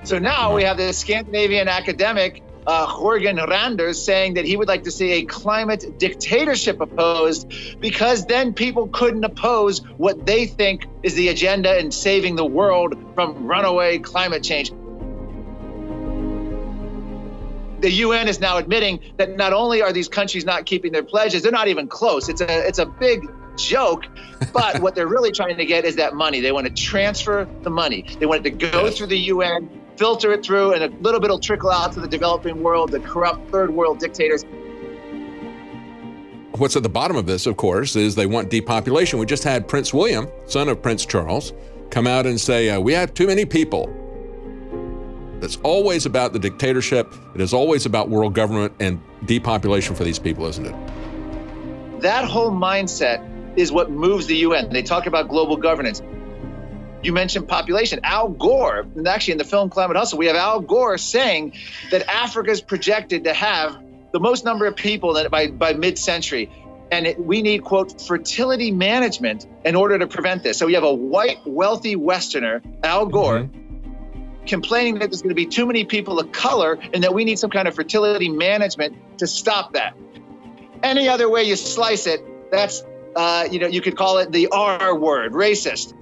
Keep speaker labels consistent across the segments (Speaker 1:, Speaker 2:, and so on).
Speaker 1: So now we have this Scandinavian academic, Jorgen Randers, saying that he would like to see a climate dictatorship opposed, because then people couldn't oppose what they think is the agenda in saving the world from runaway climate change. The UN is now admitting that not only are these countries not keeping their pledges, they're not even close. It's a big joke, but what they're really trying to get is that money. They want to transfer the money. They want it to go through the UN, filter it through, and a little bit will trickle out to the developing world, the corrupt third world dictators.
Speaker 2: What's at the bottom of this, of course, is they want depopulation. We just had Prince William, son of Prince Charles, come out and say, we have too many people. It's always about the dictatorship. It is always about world government and depopulation for these people, isn't it?
Speaker 1: That whole mindset is what moves the UN. They talk about global governance. You mentioned population. Al Gore, and actually in the film Climate Hustle, we have Al Gore saying that Africa is projected to have the most number of people that by mid-century. And we need, quote, fertility management in order to prevent this. So we have a white, wealthy Westerner, Al Gore, complaining that there's going to be too many people of color and that we need some kind of fertility management to stop that. Any other way you slice it, that's, you could call it the R word, racist.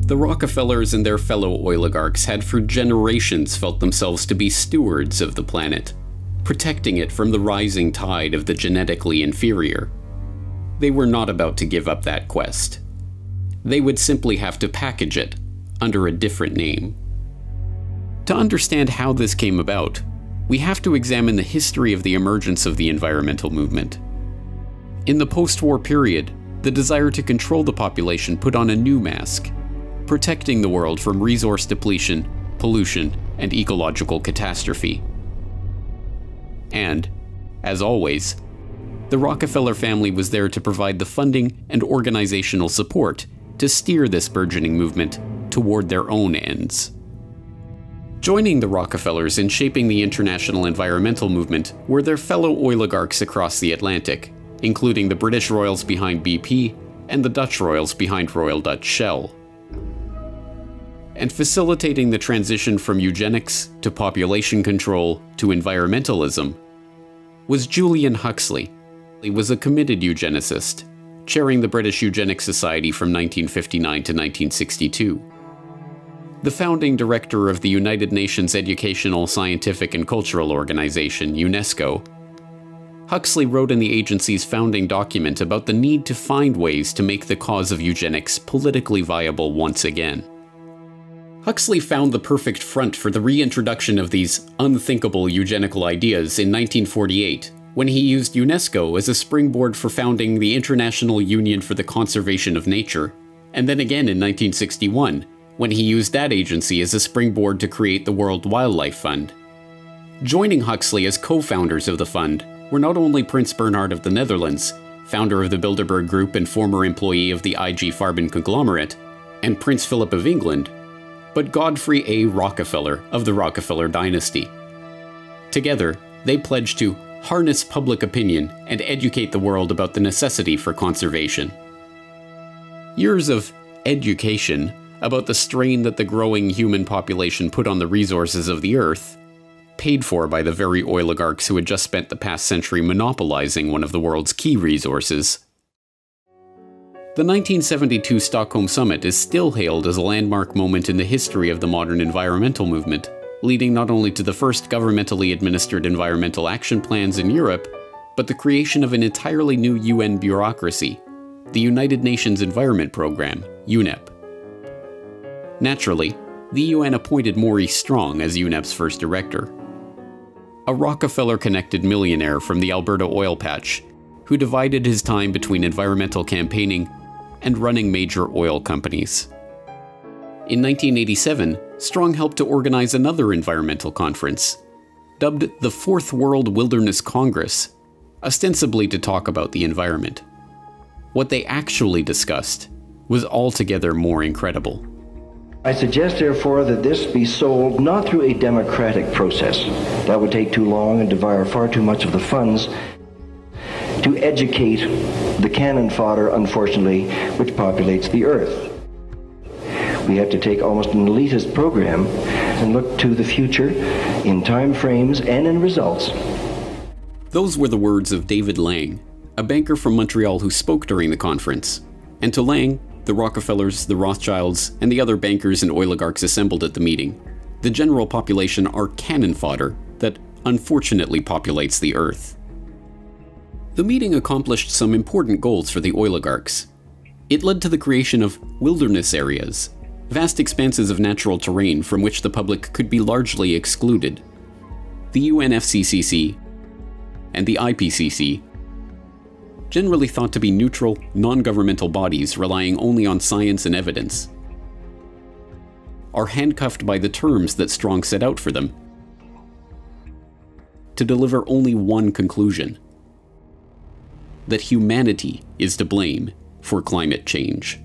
Speaker 3: The Rockefellers and their fellow oligarchs had for generations felt themselves to be stewards of the planet, protecting it from the rising tide of the genetically inferior. They were not about to give up that quest. They would simply have to package it under a different name. To understand how this came about, we have to examine the history of the emergence of the environmental movement. In the post-war period, the desire to control the population put on a new mask, protecting the world from resource depletion, pollution, and ecological catastrophe. And, as always, the Rockefeller family was there to provide the funding and organizational support to steer this burgeoning movement toward their own ends. Joining the Rockefellers in shaping the international environmental movement were their fellow oligarchs across the Atlantic, including the British royals behind BP and the Dutch royals behind Royal Dutch Shell. And facilitating the transition from eugenics to population control to environmentalism was Julian Huxley. He was a committed eugenicist, chairing the British Eugenics Society from 1959 to 1962. The founding director of the United Nations Educational, Scientific and Cultural Organization, UNESCO, Huxley wrote in the agency's founding document about the need to find ways to make the cause of eugenics politically viable once again. Huxley found the perfect front for the reintroduction of these unthinkable eugenical ideas in 1948, when he used UNESCO as a springboard for founding the International Union for the Conservation of Nature, and then again in 1961, when he used that agency as a springboard to create the World Wildlife Fund. Joining Huxley as co-founders of the fund were not only Prince Bernhard of the Netherlands, founder of the Bilderberg Group and former employee of the IG Farben conglomerate, and Prince Philip of England, but Godfrey A. Rockefeller of the Rockefeller dynasty. Together, they pledged to harness public opinion and educate the world about the necessity for conservation. Years of education about the strain that the growing human population put on the resources of the Earth paid for by the very oligarchs who had just spent the past century monopolizing one of the world's key resources. The 1972 Stockholm Summit is still hailed as a landmark moment in the history of the modern environmental movement, leading not only to the first governmentally administered environmental action plans in Europe, but the creation of an entirely new UN bureaucracy, the United Nations Environment Programme, UNEP. Naturally, the UN appointed Maurice Strong as UNEP's first director, a Rockefeller-connected millionaire from the Alberta oil patch, who divided his time between environmental campaigning and running major oil companies. In 1987, Strong helped to organize another environmental conference, dubbed the Fourth World Wilderness Congress, ostensibly to talk about the environment. What they actually discussed was altogether more incredible.
Speaker 4: I suggest, therefore, that this be sold not through a democratic process. That would take too long and devour far too much of the funds to educate the cannon fodder, unfortunately, which populates the earth. We have to take almost an elitist program and look to the future in time frames and in results.
Speaker 3: Those were the words of David Lang, a banker from Montreal who spoke during the conference. And to Lang, the Rockefellers, the Rothschilds, and the other bankers and oligarchs assembled at the meeting, the general population are cannon fodder that unfortunately populates the earth. The meeting accomplished some important goals for the oligarchs. It led to the creation of wilderness areas, vast expanses of natural terrain from which the public could be largely excluded. The UNFCCC and the IPCC, generally thought to be neutral, non-governmental bodies relying only on science and evidence, are handcuffed by the terms that Strong set out for them to deliver only one conclusion: that humanity is to blame for climate change.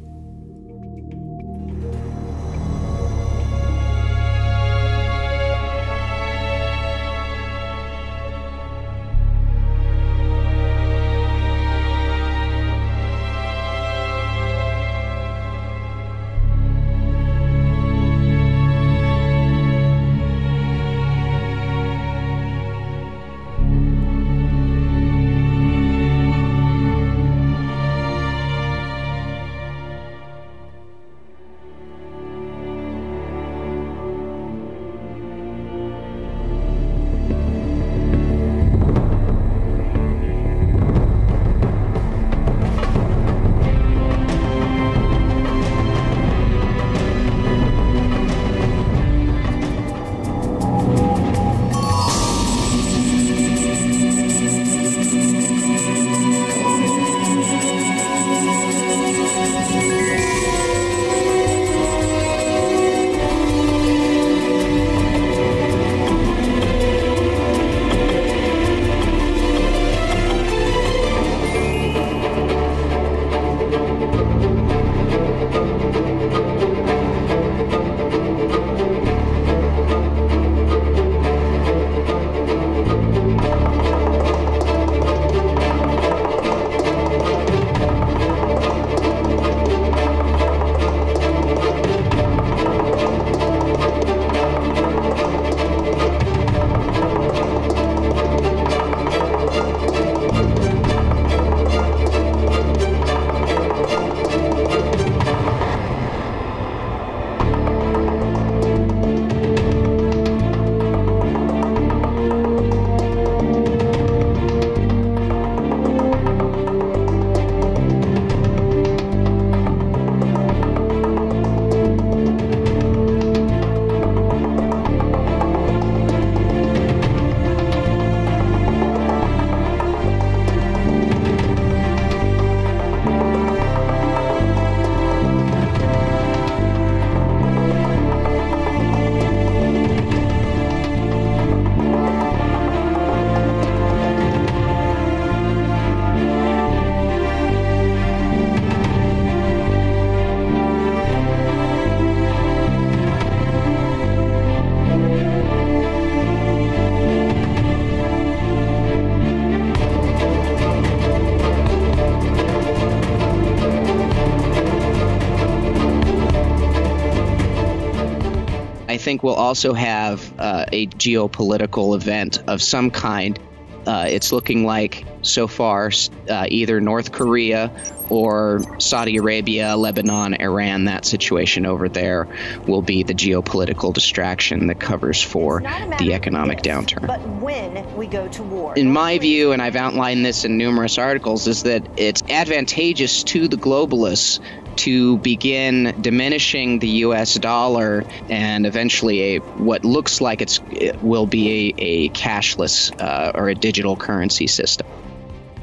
Speaker 5: think we'll also have a geopolitical event of some kind. It's looking like, so far, either North Korea or Saudi Arabia, Lebanon, Iran, that situation over there will be the geopolitical distraction that covers for the economic downturn.
Speaker 6: But when we go to war,
Speaker 5: in my view, and I've outlined this in numerous articles, is that it's advantageous to the globalists to begin diminishing the U.S. dollar and eventually what looks like it will be a cashless or a digital currency system.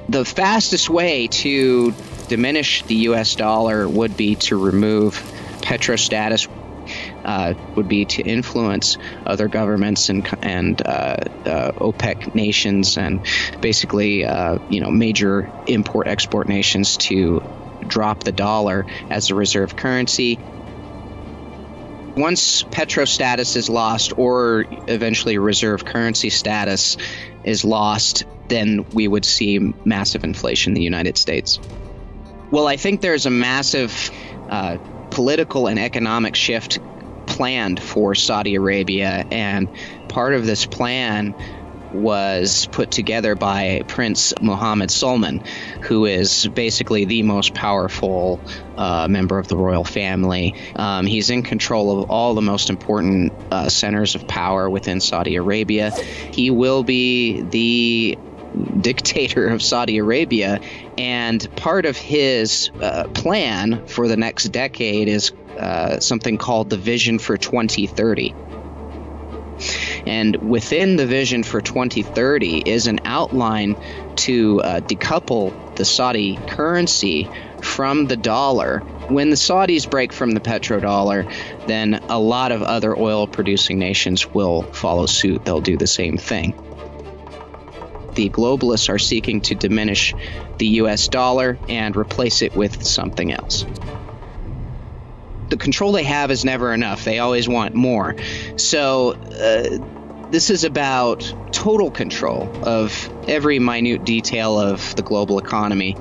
Speaker 5: The fastest way to diminish the U.S. dollar would be to remove petrostatus, would be to influence other governments and OPEC nations and basically major import-export nations to drop the dollar as a reserve currency. Once petrostatus is lost, or eventually reserve currency status is lost, then we would see massive inflation in the United States. Well, I think there's a massive political and economic shift planned for Saudi Arabia, and part of this plan was put together by Prince Mohammed Salman, who is basically the most powerful member of the royal family. He's in control of all the most important centers of power within Saudi Arabia. He will be the dictator of Saudi Arabia, and part of his plan for the next decade is something called the Vision for 2030. And within the Vision for 2030 is an outline to decouple the Saudi currency from the dollar. When the Saudis break from the petrodollar, then a lot of other oil-producing nations will follow suit. They'll do the same thing. The globalists are seeking to diminish the U.S. dollar and replace it with something else. The control they have is never enough. They always want more. So this is about total control of every minute detail of the global economy.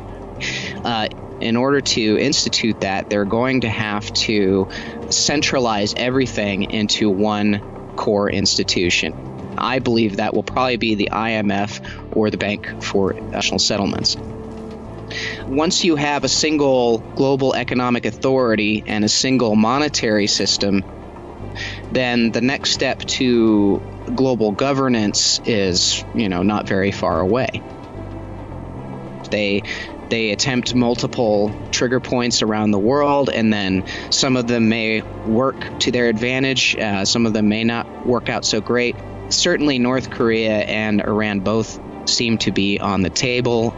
Speaker 5: In order to institute that, they're going to have to centralize everything into one core institution. I believe that will probably be the IMF or the Bank for International Settlements. Once you have a single global economic authority and a single monetary system, then the next step to global governance is, not very far away. They attempt multiple trigger points around the world, and then some of them may work to their advantage, some of them may not work out so great. Certainly North Korea and Iran both seem to be on the table.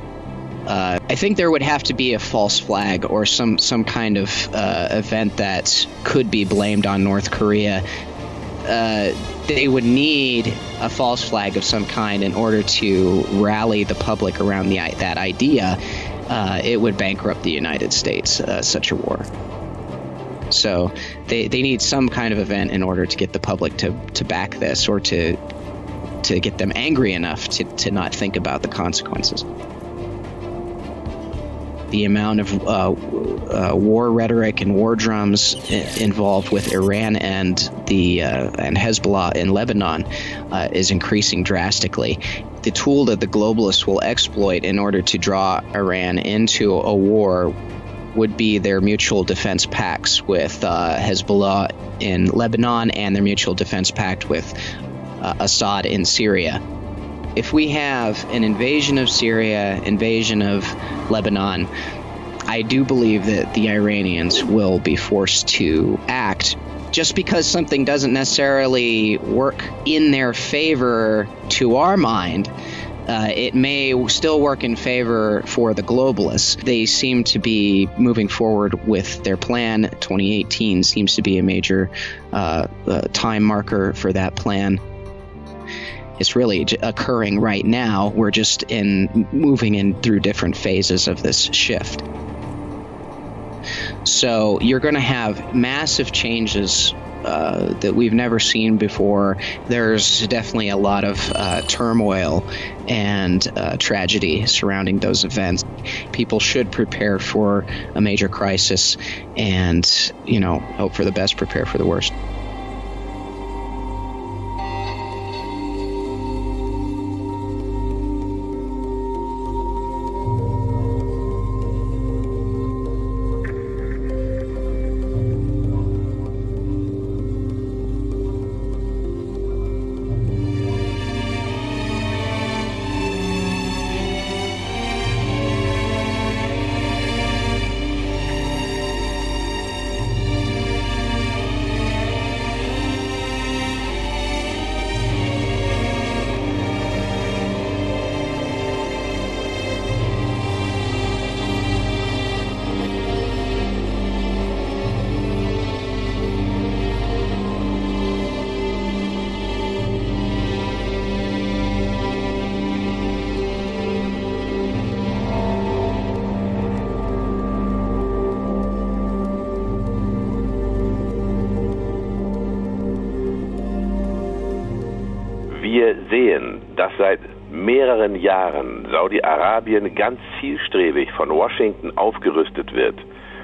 Speaker 5: I think there would have to be a false flag or some kind of event that could be blamed on North Korea. They would need a false flag of some kind in order to rally the public around that idea. It would bankrupt the United States, such a war. So they need some kind of event in order to get the public to back this, or to get them angry enough to not think about the consequences. The amount of war rhetoric and war drums involved with Iran and Hezbollah in Lebanon is increasing drastically. The tool that the globalists will exploit in order to draw Iran into a war would be their mutual defense pacts with Hezbollah in Lebanon and their mutual defense pact with Assad in Syria. If we have an invasion of Syria, invasion of Lebanon, I do believe that the Iranians will be forced to act. Just because something doesn't necessarily work in their favor to our mind, it may still work in favor for the globalists. They seem to be moving forward with their plan. 2018 seems to be a major time marker for that plan. It's really occurring right now. We're just moving in through different phases of this shift. So you're going to have massive changes that we've never seen before. There's definitely a lot of turmoil and tragedy surrounding those events. People should prepare for a major crisis and, hope for the best, prepare for the worst.
Speaker 7: sehen, dass seit mehreren Jahren Saudi-Arabien ganz zielstrebig von Washington aufgerüstet wird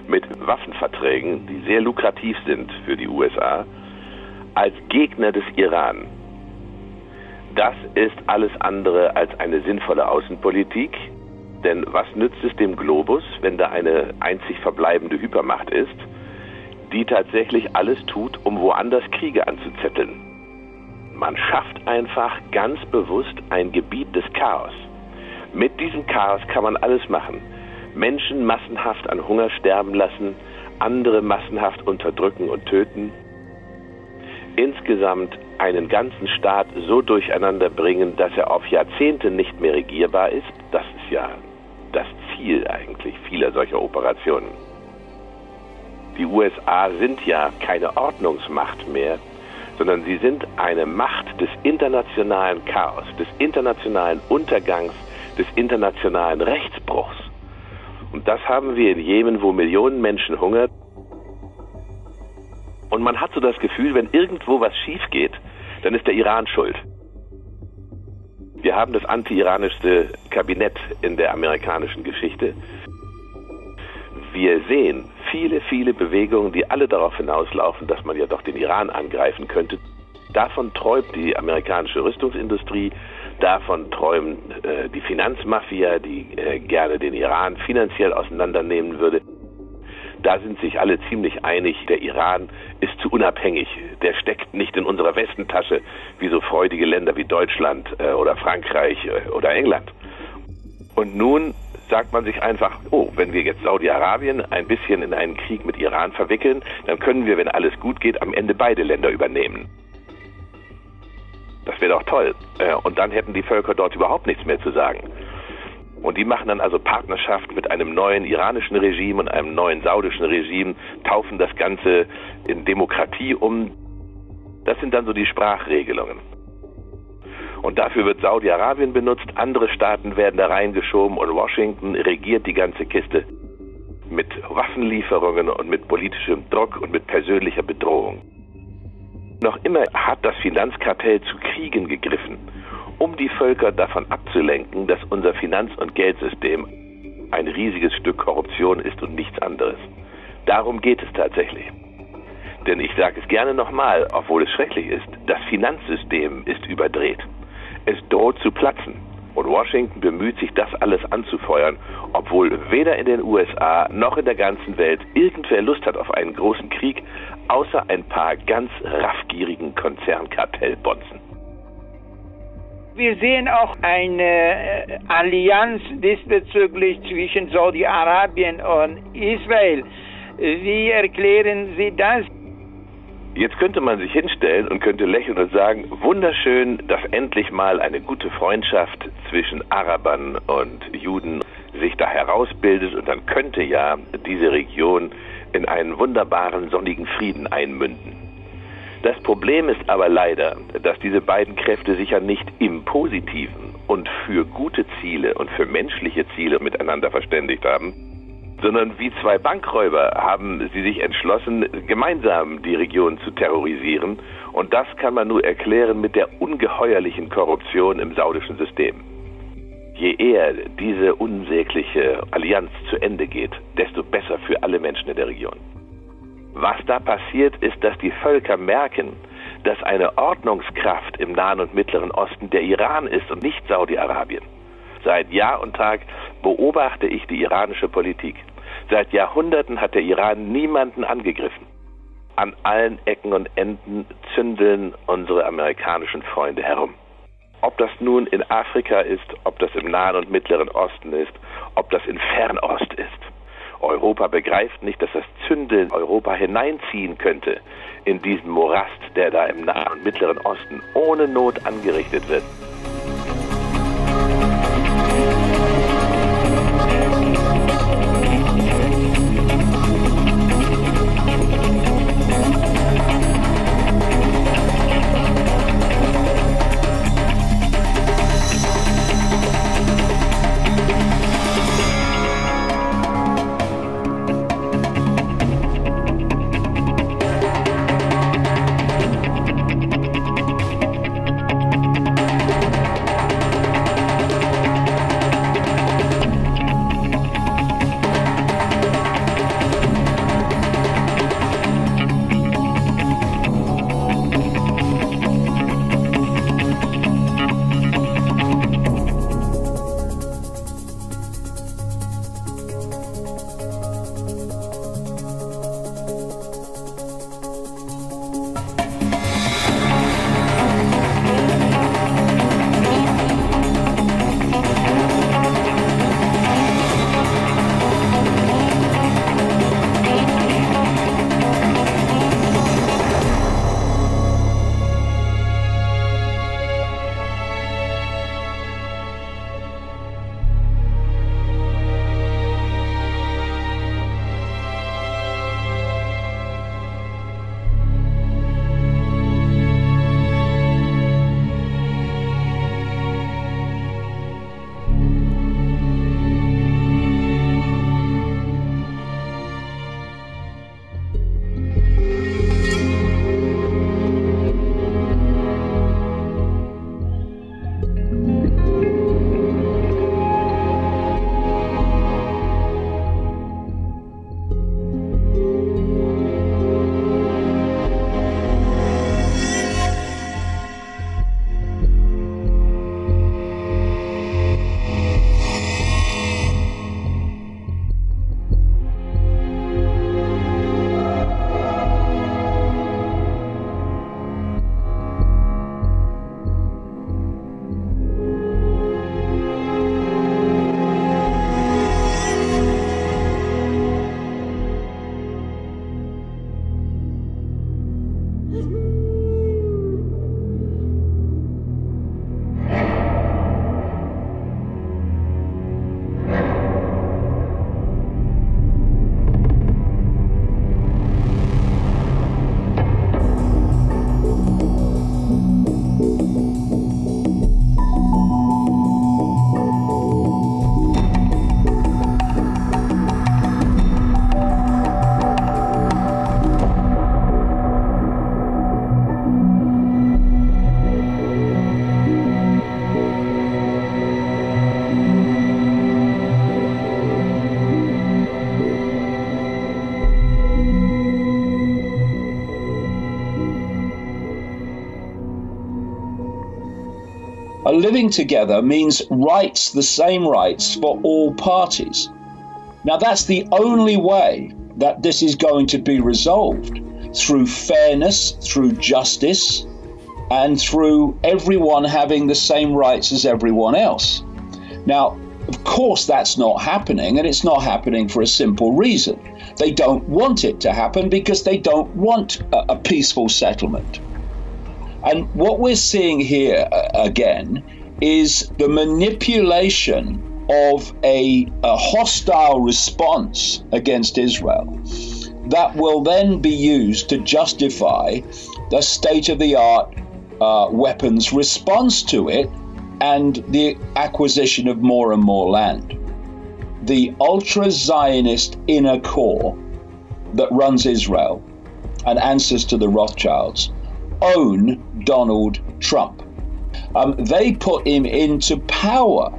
Speaker 7: mit Waffenverträgen, die sehr lukrativ sind für die USA, als Gegner des Iran. Das ist alles andere als eine sinnvolle Außenpolitik, denn was nützt es dem Globus, wenn da eine einzig verbleibende Hypermacht ist, die tatsächlich alles tut, um woanders Kriege anzuzetteln? Man schafft einfach ganz bewusst ein Gebiet des Chaos. Mit diesem Chaos kann man alles machen. Menschen massenhaft an Hunger sterben lassen, andere massenhaft unterdrücken und töten. Insgesamt einen ganzen Staat so durcheinander bringen, dass er auf Jahrzehnte nicht mehr regierbar ist. Das ist ja das Ziel eigentlich vieler solcher Operationen. Die USA sind ja keine Ordnungsmacht mehr, sondern sie sind eine Macht des internationalen Chaos, des internationalen Untergangs, des internationalen Rechtsbruchs. Und das haben wir in Jemen, wo Millionen Menschen hungern. Und man hat so das Gefühl, wenn irgendwo was schief geht, dann ist der Iran schuld. Wir haben das anti-iranischste Kabinett in der amerikanischen Geschichte. Wir sehen viele, viele Bewegungen, die alle darauf hinauslaufen, dass man ja doch den Iran angreifen könnte. Davon träumt die amerikanische Rüstungsindustrie, davon träumt die Finanzmafia, die gerne den Iran finanziell auseinandernehmen würde. Da sind sich alle ziemlich einig, der Iran ist zu unabhängig. Der steckt nicht in unserer Westentasche wie so freudige Länder wie Deutschland oder Frankreich oder England. Und nun sagt man sich einfach, oh, wenn wir jetzt Saudi-Arabien ein bisschen in einen Krieg mit Iran verwickeln, dann können wir, wenn alles gut geht, am Ende beide Länder übernehmen. Das wäre doch toll. Und dann hätten die Völker dort überhaupt nichts mehr zu sagen. Und die machen dann also Partnerschaft mit einem neuen iranischen Regime und einem neuen saudischen Regime, taufen das Ganze in Demokratie um. Das sind dann so die Sprachregelungen. Und dafür wird Saudi-Arabien benutzt, andere Staaten werden da reingeschoben und Washington regiert die ganze Kiste mit Waffenlieferungen und mit politischem Druck und mit persönlicher Bedrohung. Noch immer hat das Finanzkartell zu Kriegen gegriffen, um die Völker davon abzulenken, dass unser Finanz- und Geldsystem ein riesiges Stück Korruption ist und nichts anderes. Darum geht es tatsächlich. Denn ich sage es gerne nochmal, obwohl es schrecklich ist, das Finanzsystem ist überdreht. Es droht zu platzen. Und Washington bemüht sich, das alles anzufeuern, obwohl weder in den USA noch in der ganzen Welt irgendwer Lust hat auf einen großen Krieg, außer ein paar ganz raffgierigen Konzernkartellbonzen.
Speaker 8: Wir sehen auch eine Allianz diesbezüglich zwischen Saudi-Arabien und Israel. Wie erklären Sie das?
Speaker 7: Jetzt könnte man sich hinstellen und könnte lächeln und sagen, wunderschön, dass endlich mal eine gute Freundschaft zwischen Arabern und Juden sich da herausbildet und dann könnte ja diese Region in einen wunderbaren sonnigen Frieden einmünden. Das Problem ist aber leider, dass diese beiden Kräfte sich ja nicht im Positiven und für gute Ziele und für menschliche Ziele miteinander verständigt haben, sondern wie zwei Bankräuber haben sie sich entschlossen, gemeinsam die Region zu terrorisieren. Und das kann man nur erklären mit der ungeheuerlichen Korruption im saudischen System. Je eher diese unsägliche Allianz zu Ende geht, desto besser für alle Menschen in der Region. Was da passiert, ist, dass die Völker merken, dass eine Ordnungskraft im Nahen und Mittleren Osten der Iran ist und nicht Saudi-Arabien. Seit Jahr und Tag beobachte ich die iranische Politik. Seit Jahrhunderten hat der Iran niemanden angegriffen. An allen Ecken und Enden zündeln unsere amerikanischen Freunde herum. Ob das nun in Afrika ist, ob das im Nahen und Mittleren Osten ist, ob das in Fernost ist. Europa begreift nicht, dass das Zündeln Europa hineinziehen könnte in diesen Morast, der da im Nahen und Mittleren Osten ohne Not angerichtet wird.
Speaker 9: living together means rights, the same rights for all parties. Now, that's the only way that this is going to be resolved, through fairness, through justice, and through everyone having the same rights as everyone else. Now, of course, that's not happening, and it's not happening for a simple reason. They don't want it to happen because they don't want a peaceful settlement. And what we're seeing here, again, is the manipulation of a hostile response against Israel that will then be used to justify the state-of-the-art weapons response to it and the acquisition of more and more land. The ultra-Zionist inner core that runs Israel and answers to the Rothschilds own Donald Trump. They put him into power.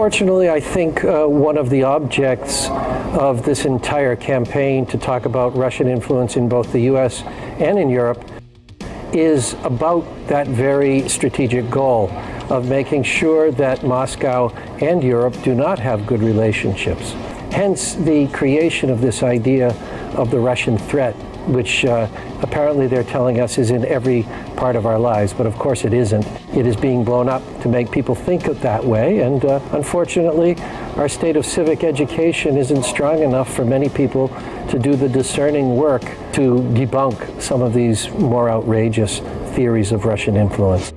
Speaker 10: Unfortunately, I think one of the objects of this entire campaign to talk about Russian influence in both the US and in Europe is about that very strategic goal of making sure that Moscow and Europe do not have good relationships. Hence the creation of this idea of the Russian threat, which apparently they're telling us is in every part of our lives, but of course it isn't. It is being blown up to make people think of that way, and unfortunately our state of civic education isn't strong enough for many people to do the discerning work to debunk some of these more outrageous theories of Russian influence.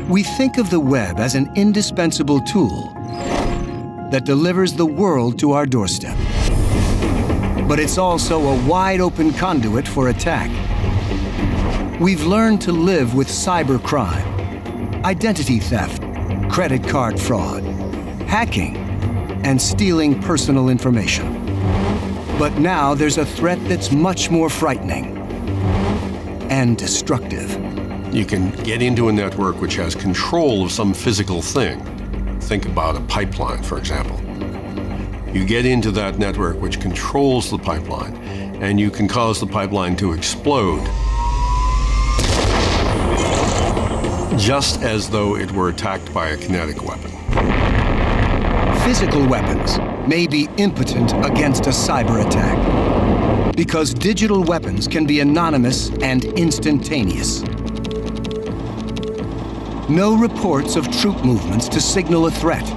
Speaker 11: We think of the web as an indispensable tool that delivers the world to our doorstep. But it's also a wide-open conduit for attack. We've learned to live with cybercrime, identity theft, credit card fraud, hacking, and stealing personal information. But now there's a threat that's much more frightening and destructive.
Speaker 12: You can get into a network which has control of some physical thing. Think about a pipeline, for example. You get into that network which controls the pipeline, and you can cause the pipeline to explode, just as though it were attacked by a kinetic weapon.
Speaker 11: Physical weapons may be impotent against a cyber attack because digital weapons can be anonymous and instantaneous. No reports of troop movements to signal a threat,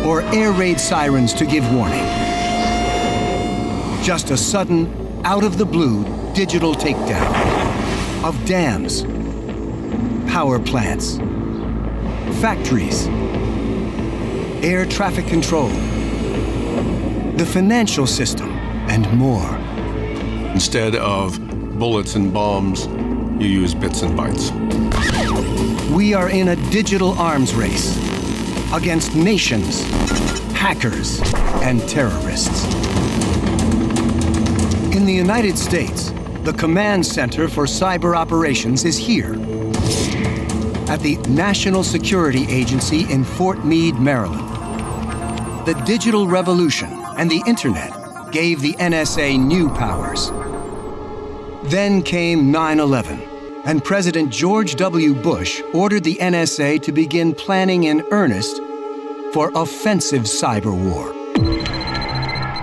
Speaker 11: or air raid sirens to give warning. Just a sudden, out-of-the-blue digital takedown of dams, power plants, factories, air traffic control, the financial system, and more.
Speaker 12: Instead of bullets and bombs, you use bits and bytes.
Speaker 11: We are in a digital arms race against nations, hackers, and terrorists. In the United States, the Command Center for Cyber Operations is here at the National Security Agency in Fort Meade, Maryland. The digital revolution and the internet gave the NSA new powers. Then came 9/11. And President George W. Bush ordered the NSA to begin planning in earnest for offensive cyber war.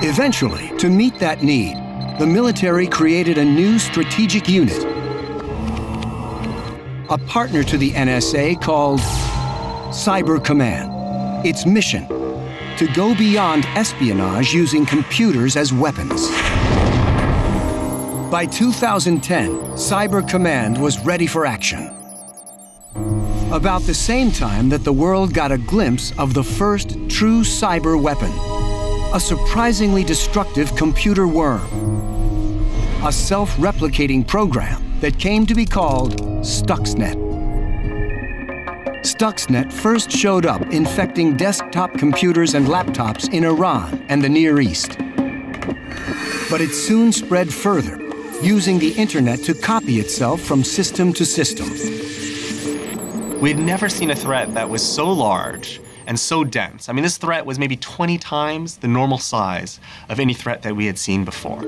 Speaker 11: Eventually, to meet that need, the military created a new strategic unit, a partner to the NSA called Cyber Command. Its mission, to go beyond espionage using computers as weapons. By 2010, Cyber Command was ready for action. About the same time that the world got a glimpse of the first true cyber weapon, a surprisingly destructive computer worm, a self-replicating program that came to be called Stuxnet. Stuxnet first showed up infecting desktop computers and laptops in Iran and the Near East. But it soon spread further, using the internet to copy itself from system to system.
Speaker 13: We had never seen a threat that was so large and so dense. I mean, this threat was maybe 20 times the normal size of any threat that we had seen before.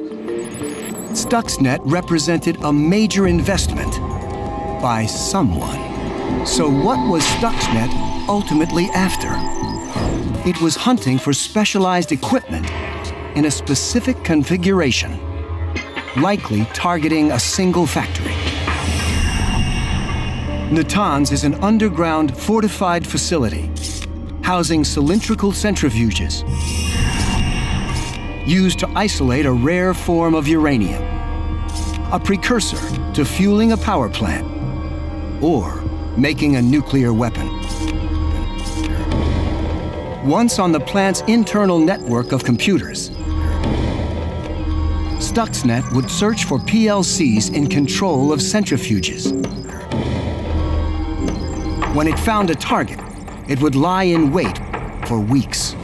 Speaker 11: Stuxnet represented a major investment by someone. So what was Stuxnet ultimately after? It was hunting for specialized equipment in a specific configuration. likely targeting a single factory. Natanz is an underground fortified facility housing cylindrical centrifuges used to isolate a rare form of uranium, a precursor to fueling a power plant or making a nuclear weapon. Once on the plant's internal network of computers, Stuxnet would search for PLCs in control of centrifuges. When it found a target, it would lie in wait for weeks.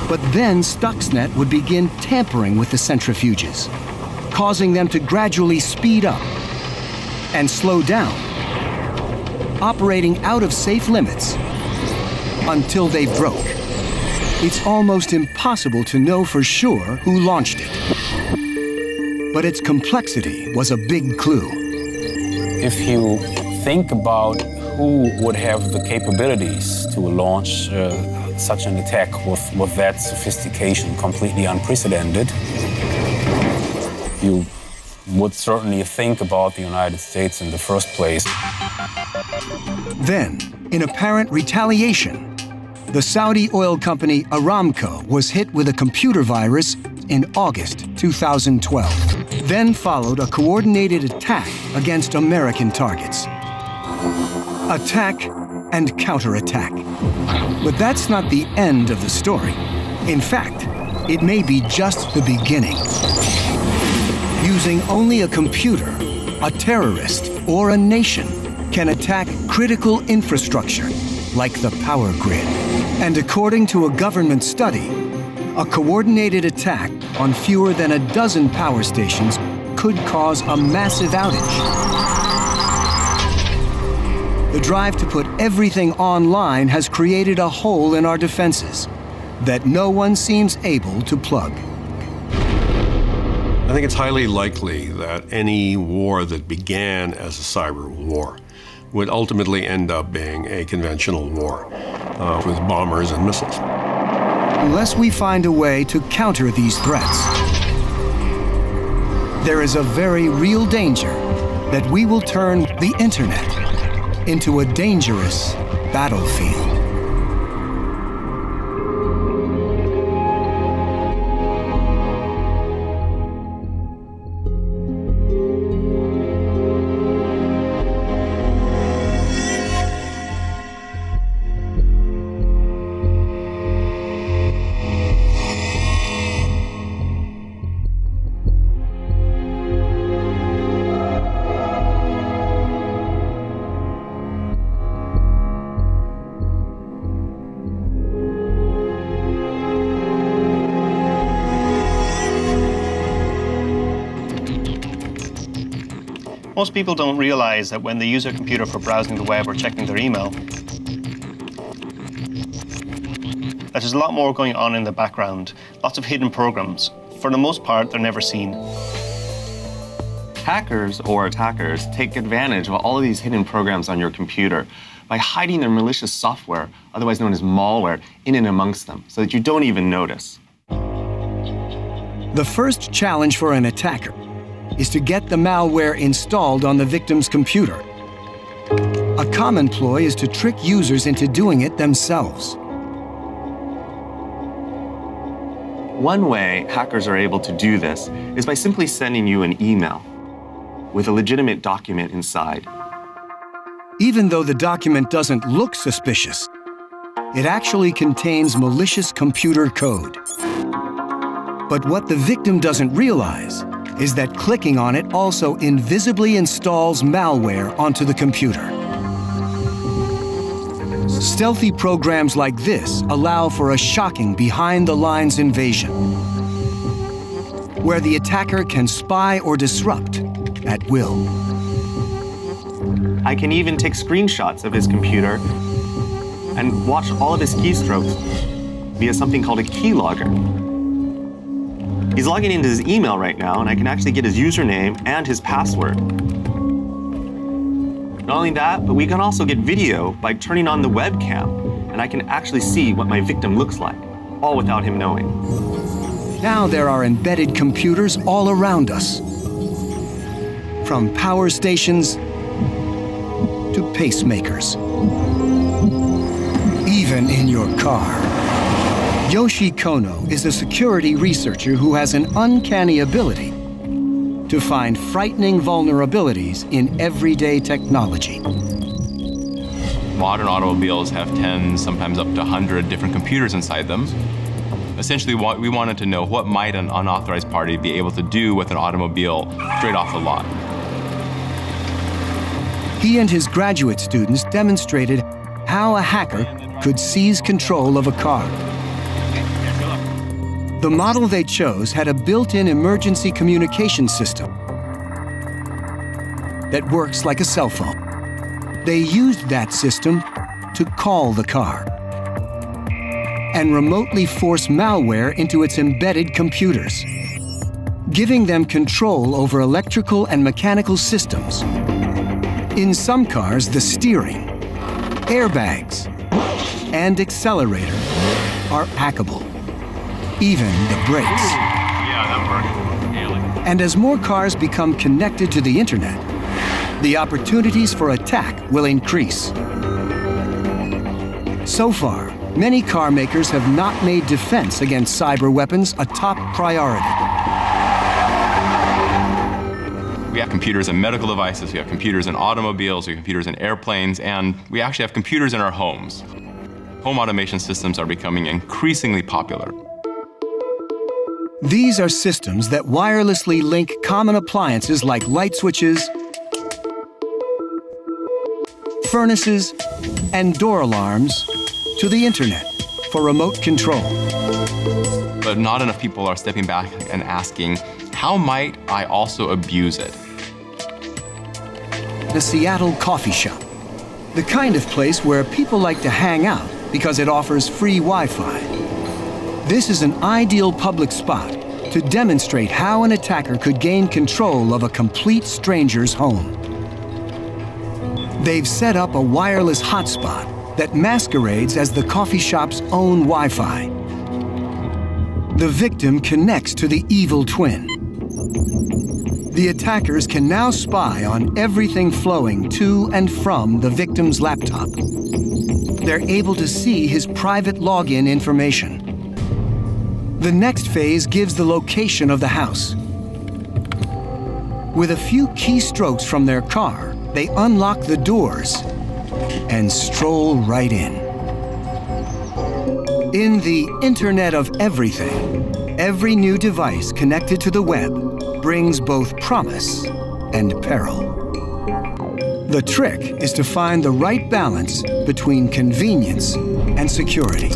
Speaker 11: But then Stuxnet would begin tampering with the centrifuges, causing them to gradually speed up and slow down, operating out of safe limits until they broke. It's almost impossible to know for sure who launched it. But its complexity was a big clue.
Speaker 14: If you think about who would have the capabilities to launch such an attack with that sophistication, completely unprecedented, you would certainly think about the United States in the first place.
Speaker 11: Then, in apparent retaliation, the Saudi oil company Aramco was hit with a computer virus in August 2012. Then followed a coordinated attack against American targets. Attack and counterattack. But that's not the end of the story. In fact, it may be just the beginning. Using only a computer, a terrorist or a nation can attack critical infrastructure like the power grid. And according to a government study, a coordinated attack on fewer than a dozen power stations could cause a massive outage. The drive to put everything online has created a hole in our defenses that no one seems able to plug.
Speaker 12: I think it's highly likely that any war that began as a cyber war would ultimately end up being a conventional war with bombers and missiles.
Speaker 11: Unless we find a way to counter these threats, there is a very real danger that we will turn the internet into a dangerous battlefield.
Speaker 13: Most people don't realize that when they use their computer for browsing the web or checking their email, that there's a lot more going on in the background, lots of hidden programs. For the most part, they're never seen. Hackers or attackers take advantage of all of these hidden programs on your computer by hiding their malicious software, otherwise known as malware, in and amongst them, so that you don't even notice.
Speaker 11: The first challenge for an attacker is to get the malware installed on the victim's computer. A common ploy is to trick users into doing it themselves.
Speaker 13: One way hackers are able to do this is by simply sending you an email with a legitimate document inside.
Speaker 11: Even though the document doesn't look suspicious, it actually contains malicious computer code. But what the victim doesn't realize is that clicking on it also invisibly installs malware onto the computer. Stealthy programs like this allow for a shocking behind-the-lines invasion, where the attacker can spy or disrupt at will.
Speaker 13: I can even take screenshots of his computer and watch all of his keystrokes via something called a keylogger. He's logging into his email right now, and I can actually get his username and his password. Not only that, but we can also get video by turning on the webcam, and I can actually see what my victim looks like, all without him knowing.
Speaker 11: Now there are embedded computers all around us, from power stations to pacemakers. Even in your car. Yoshi Kono is a security researcher who has an uncanny ability to find frightening vulnerabilities in everyday technology.
Speaker 15: Modern automobiles have 10, sometimes up to 100 different computers inside them. Essentially, we wanted to know what might an unauthorized party be able to do with an automobile straight off the lot.
Speaker 11: He and his graduate students demonstrated how a hacker could seize control of a car. The model they chose had a built-in emergency communication system that works like a cell phone. They used that system to call the car and remotely force malware into its embedded computers, giving them control over electrical and mechanical systems. In some cars, the steering, airbags, and accelerator are hackable. Even the brakes.
Speaker 15: Yeah, that worked.
Speaker 11: And as more cars become connected to the internet, the opportunities for attack will increase. So far, many car makers have not made defense against cyber weapons a top priority.
Speaker 15: We have computers in medical devices, we have computers in automobiles, we have computers in airplanes, and we actually have computers in our homes. Home automation systems are becoming increasingly popular.
Speaker 11: These are systems that wirelessly link common appliances like light switches, furnaces, and door alarms to the internet for remote control.
Speaker 15: But not enough people are stepping back and asking, how might I also abuse it?
Speaker 11: The Seattle coffee shop, the kind of place where people like to hang out because it offers free Wi-Fi. This is an ideal public spot to demonstrate how an attacker could gain control of a complete stranger's home. They've set up a wireless hotspot that masquerades as the coffee shop's own Wi-Fi. The victim connects to the evil twin. The attackers can now spy on everything flowing to and from the victim's laptop. They're able to see his private login information. The next phase gives the location of the house. With a few keystrokes from their car, they unlock the doors and stroll right in. In the Internet of Everything, every new device connected to the web brings both promise and peril. The trick is to find the right balance between convenience and security.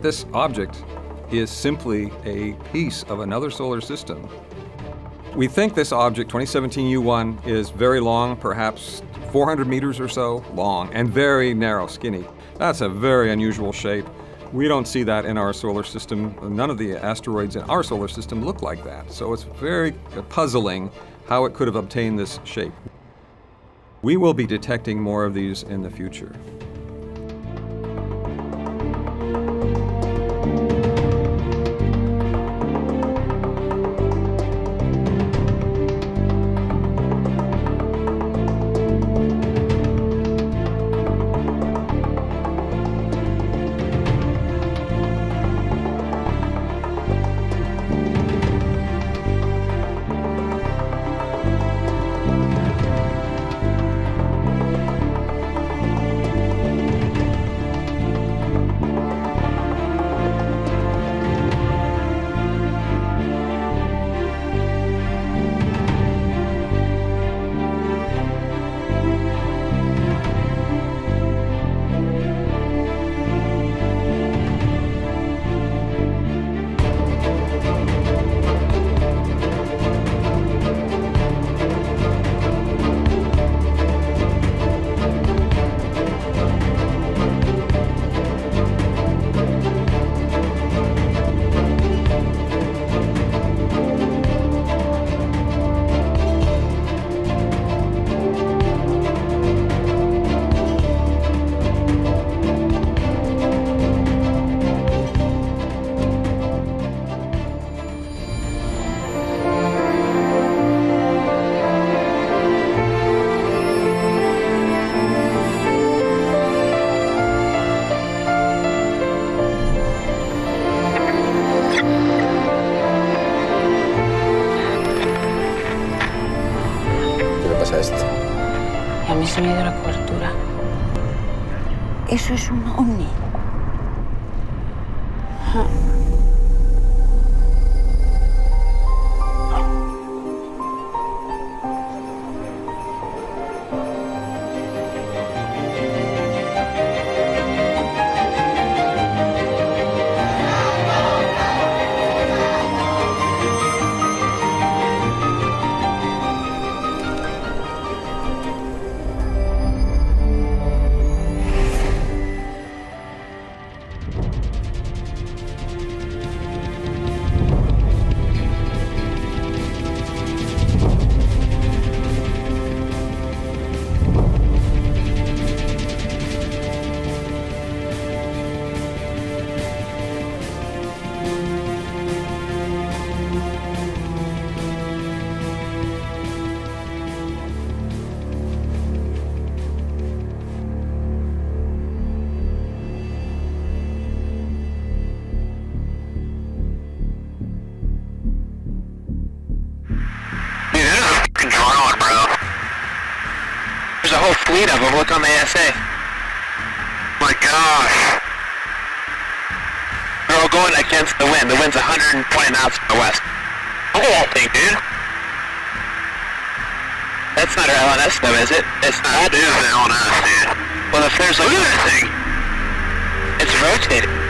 Speaker 16: this object is simply a piece of another solar system. We think this object, 2017 U1, is very long, perhaps 400 meters or so long, and very narrow, skinny. That's a very unusual shape. We don't see that in our solar system. None of the asteroids in our solar system look like that. So it's very puzzling how it could have obtained this shape. We will be detecting more of these in the future.
Speaker 17: Sonido de la cobertura. Eso es un ovni.
Speaker 18: Fleet of them. Look on the ASA. My gosh. They're all going against the wind. The wind's 120 knots to the west. Look at that thing, dude. That's not our LNS though, is it? It's not. That is the LNS, dude. Well, if there's like... Look at that thing. It's rotating.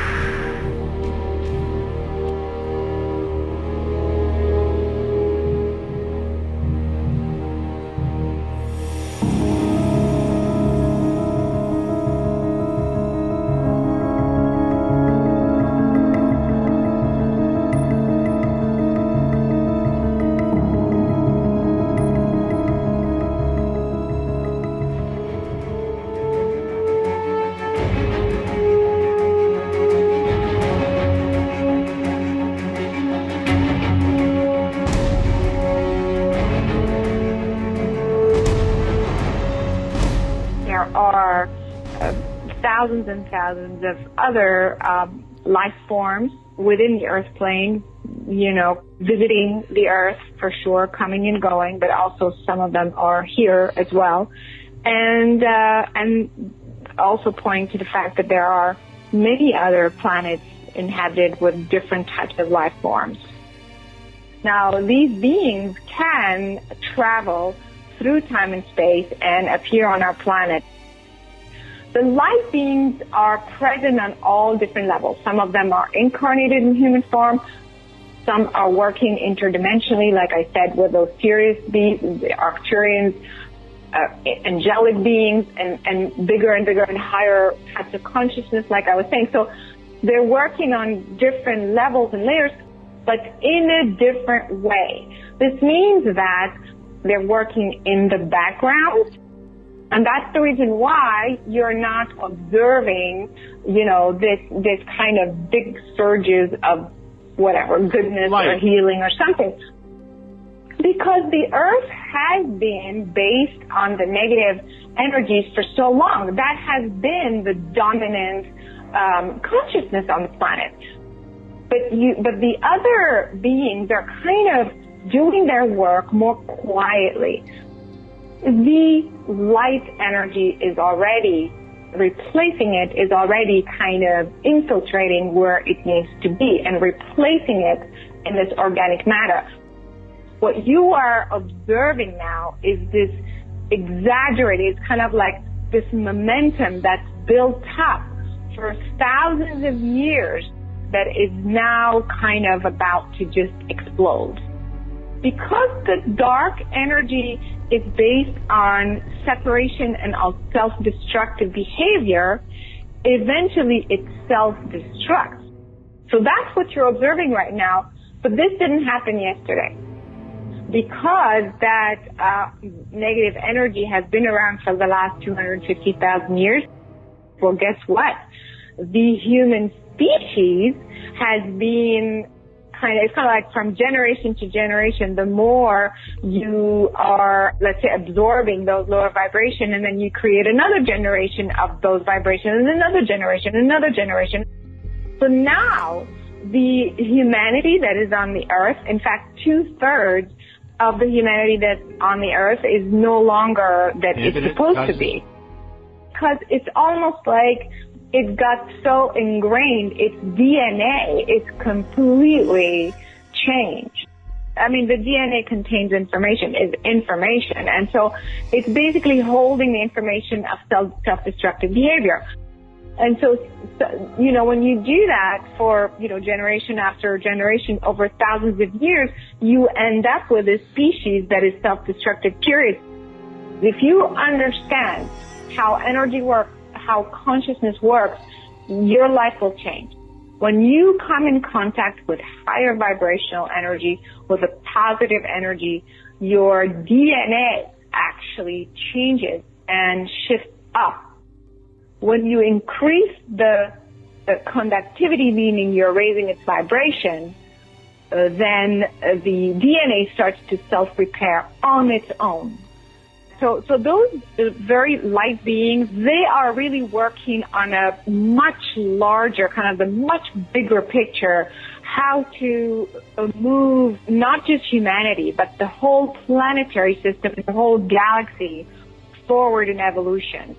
Speaker 19: Thousands and thousands of other life forms within the Earth plane, you know, visiting the Earth for sure, coming and going, but also some of them are here as well. And also pointing to the fact that there are many other planets inhabited with different types of life forms. Now, these beings can travel through time and space and appear on our planet. The light beings are present on all different levels. Some of them are incarnated in human form. Some are working interdimensionally, like I said, with those Sirius beings, the Arcturians, angelic beings, and bigger and higher types of consciousness, like I was saying. So they're working on different levels and layers, but in a different way. This means that they're working in the background, and that's the reason why you're not observing, this kind of big surges of whatever, goodness or healing or something. Because the earth has been based on the negative energies for so long. That has been the dominant consciousness on the planet. But the other beings are kind of doing their work more quietly. The light energy is already replacing it, is already kind of infiltrating where it needs to be and replacing it in this organic matter. What you are observing now is this exaggerated, it's kind of like this momentum that's built up for thousands of years that is now kind of about to just explode. Because the dark energy is based on separation and self-destructive behavior, eventually it self-destructs. So that's what you're observing right now, but this didn't happen yesterday. Because that negative energy has been around for the last 250,000 years, well, guess what? The human species has been it's kind of like from generation to generation, the more you are, let's say, absorbing those lower vibrations, and then you create another generation of those vibrations, and another generation. So now the humanity that is on the earth, in fact, 2/3 of the humanity that's on the earth is no longer that it's supposed to be. Because it's almost like it got so ingrained, its DNA is completely changed. I mean, the DNA contains information, and so it's basically holding the information of self-destructive behavior. And so, when you do that for, generation after generation over thousands of years, you end up with a species that is self-destructive, period. If you understand how energy works, how consciousness works, your life will change. When you come in contact with higher vibrational energy, with a positive energy, your DNA actually changes and shifts up. When you increase the conductivity, meaning you're raising its vibration, then the DNA starts to self-repair on its own. So those very light beings, they are really working on a much larger, kind of the much bigger picture, how to move not just humanity, but the whole planetary system, the whole galaxy forward in evolution.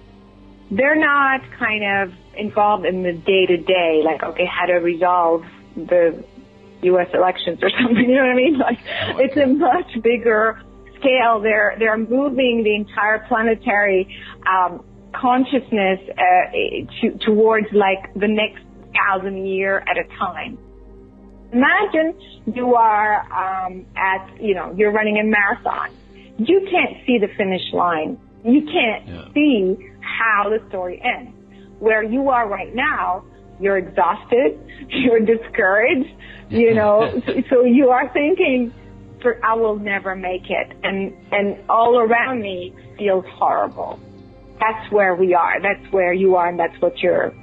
Speaker 19: They're not kind of involved in the day-to-day, like, okay, how to resolve the U.S. elections or something, you know what I mean? Like, it's a much bigger scale. They're moving the entire planetary consciousness towards like the next 1,000 year at a time. Imagine you are you're running a marathon. You can't see the finish line. You can't see how the story ends. Where you are right now, you're exhausted, you're discouraged, so you are thinking, I will never make it, and all around me feels horrible. That's where we are. That's where you are, and that's what you're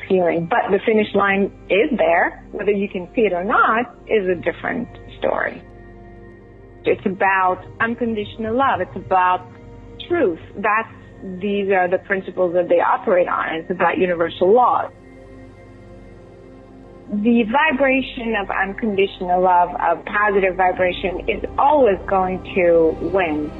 Speaker 19: feeling. But the finish line is there. Whether you can see it or not is a different story. It's about unconditional love. It's about truth. These are the principles that they operate on. It's about universal laws. The vibration of unconditional love, of positive vibration, is always going to win.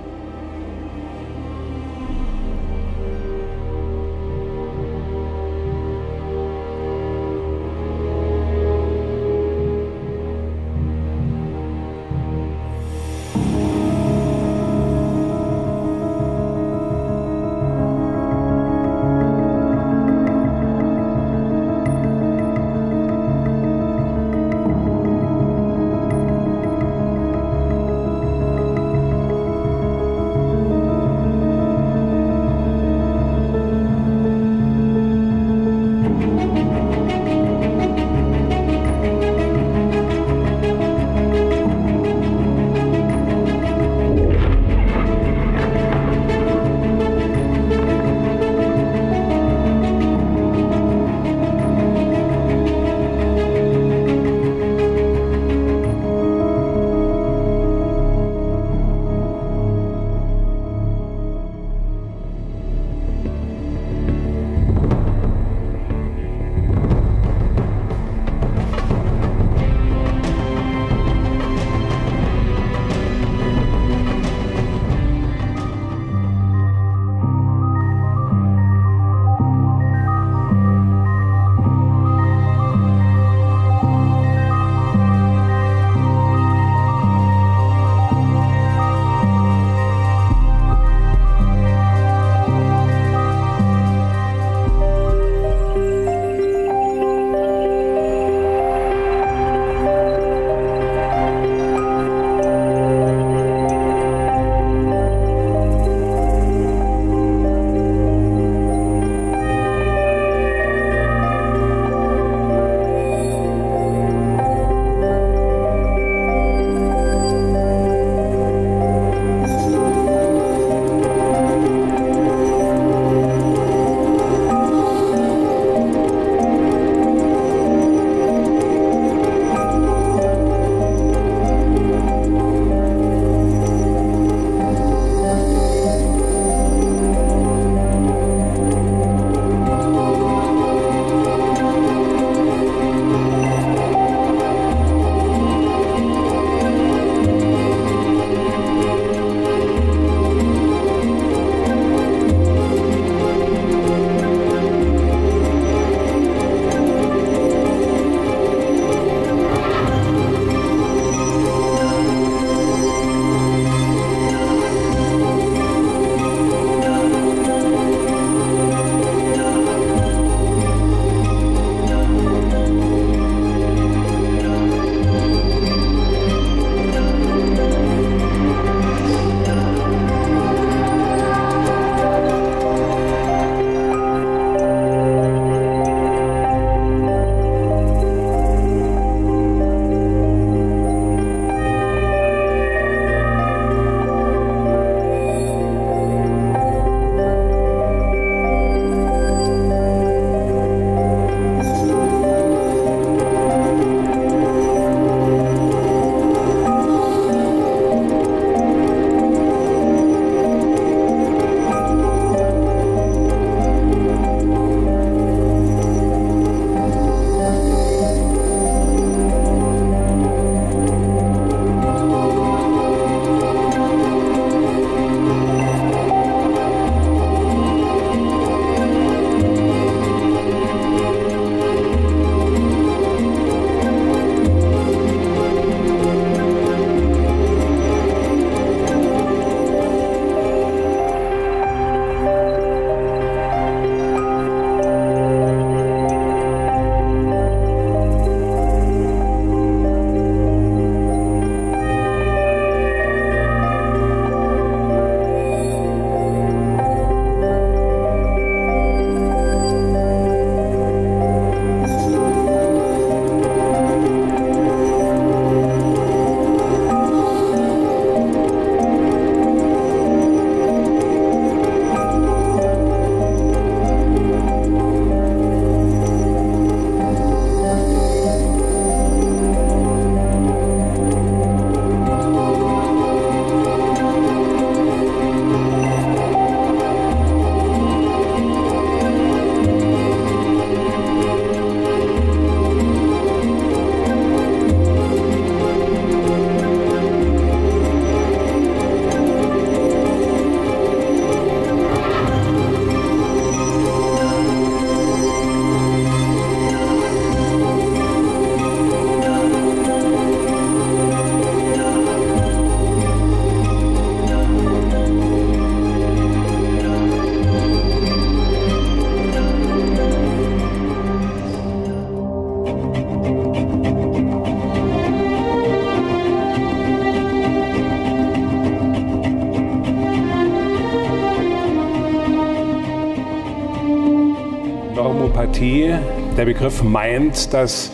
Speaker 20: Normopathie. Der Begriff meint, dass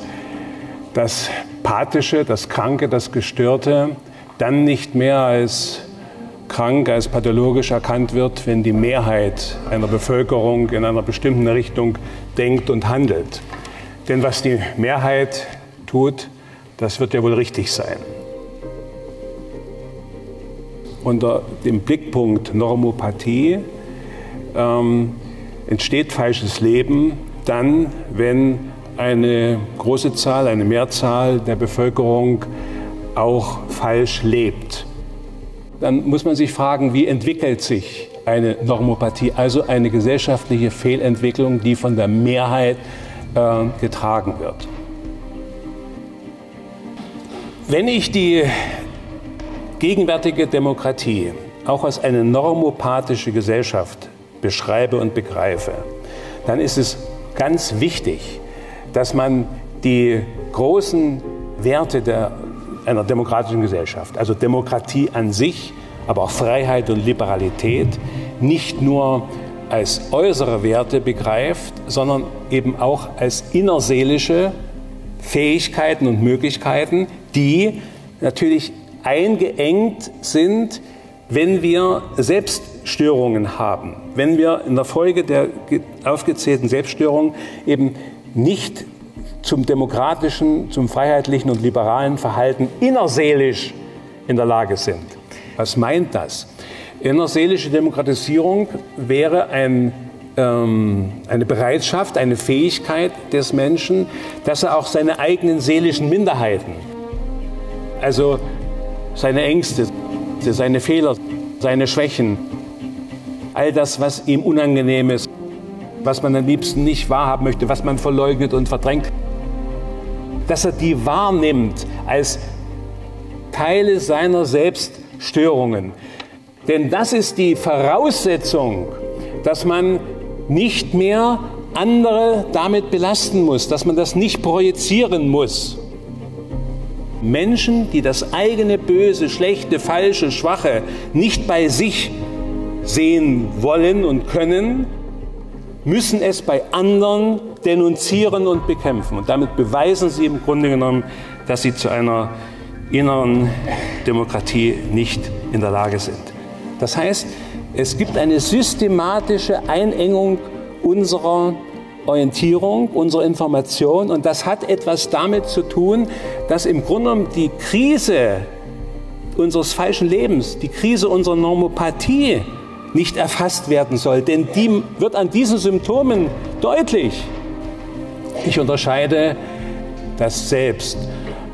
Speaker 20: das Pathische, das Kranke, das Gestörte dann nicht mehr als krank, als pathologisch erkannt wird, wenn die Mehrheit einer Bevölkerung in einer bestimmten Richtung denkt und handelt. Denn was die Mehrheit tut, das wird ja wohl richtig sein. Unter dem Blickpunkt Normopathie entsteht falsches Leben dann, wenn eine große Zahl, eine Mehrzahl der Bevölkerung auch falsch lebt. Dann muss man sich fragen, wie entwickelt sich eine Normopathie, also eine gesellschaftliche Fehlentwicklung, die von der Mehrheit getragen wird. Wenn ich die gegenwärtige Demokratie auch als eine normopathische Gesellschaft beschreibe und begreife, dann ist es ganz wichtig, dass man die großen Werte einer demokratischen Gesellschaft, also Demokratie an sich, aber auch Freiheit und Liberalität, nicht nur als äußere Werte begreift, sondern eben auch als innerseelische Fähigkeiten und Möglichkeiten, die natürlich eingeengt sind, wenn wir Selbststörungen haben, wenn wir in der Folge der aufgezählten Selbststörungen eben nicht zum demokratischen, zum freiheitlichen und liberalen Verhalten innerseelisch in der Lage sind. Was meint das? Innerseelische Demokratisierung wäre eine Bereitschaft, eine Fähigkeit des Menschen, dass er auch seine eigenen seelischen Minderheiten, also seine Ängste, seine Fehler, seine Schwächen, all das, was ihm unangenehm ist, was man am liebsten nicht wahrhaben möchte, was man verleugnet und verdrängt, dass er die wahrnimmt als Teile seiner Selbststörungen. Denn das ist die Voraussetzung, dass man nicht mehr andere damit belasten muss, dass man das nicht projizieren muss. Menschen, die das eigene Böse, Schlechte, Falsche, Schwache nicht bei sich sehen wollen und können, müssen es bei anderen denunzieren und bekämpfen. Und damit beweisen sie im Grunde genommen, dass sie zu einer inneren Demokratie nicht in der Lage sind. Das heißt, es gibt eine systematische Einengung unserer Orientierung, unserer Information, und das hat etwas damit zu tun, dass im Grunde genommen die Krise unseres falschen Lebens, die Krise unserer Normopathie nicht erfasst werden soll, denn die wird an diesen Symptomen deutlich. Ich unterscheide das Selbst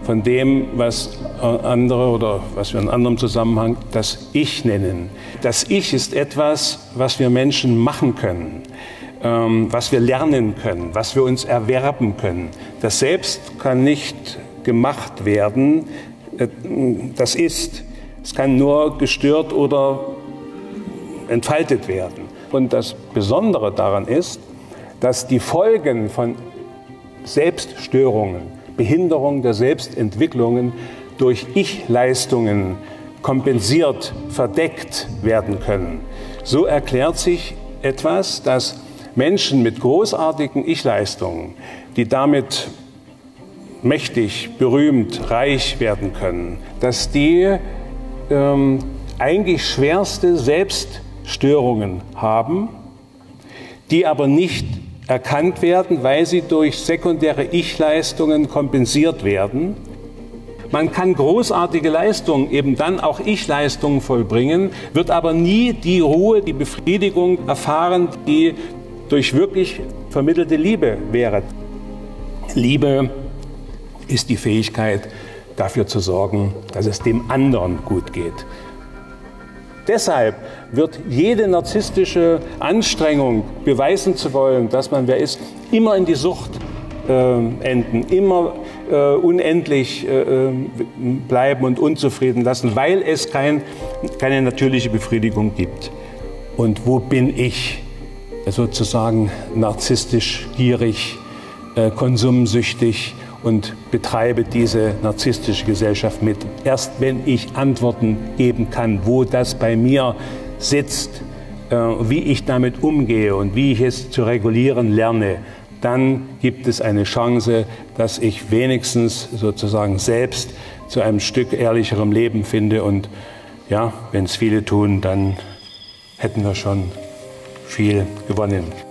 Speaker 20: von dem, was andere oder was wir in anderem Zusammenhang das Ich nennen. Das Ich ist etwas, was wir Menschen machen können, was wir lernen können, was wir uns erwerben können. Das Selbst kann nicht gemacht werden, das ist. Es kann nur gestört oder entfaltet werden. Und das Besondere daran ist, dass die Folgen von Selbststörungen, Behinderung der Selbstentwicklungen durch Ich-Leistungen kompensiert, verdeckt werden können. So erklärt sich etwas, dass Menschen mit großartigen Ich-Leistungen, die damit mächtig, berühmt, reich werden können, dass die eigentlich schwerste Selbststörungen haben, die aber nicht erkannt werden, weil sie durch sekundäre Ich-Leistungen kompensiert werden. Man kann großartige Leistungen, eben dann auch Ich-Leistungen vollbringen, wird aber nie die Ruhe, die Befriedigung erfahren, die durch wirklich vermittelte Liebe wäre. Liebe ist die Fähigkeit, dafür zu sorgen, dass es dem anderen gut geht. Deshalb wird jede narzisstische Anstrengung, beweisen zu wollen, dass man wer ist, immer in die Sucht enden, immer unendlich bleiben und unzufrieden lassen, weil es keine natürliche Befriedigung gibt. Und wo bin ich? Sozusagen narzisstisch, gierig, konsumsüchtig und betreibe diese narzisstische Gesellschaft mit. Erst wenn ich Antworten geben kann, wo das bei mir sitzt, wie ich damit umgehe und wie ich es zu regulieren lerne, dann gibt es eine Chance, dass ich wenigstens sozusagen selbst zu einem Stück ehrlicherem Leben finde. Und ja, wenn es viele tun, dann hätten wir schon viel gewonnen.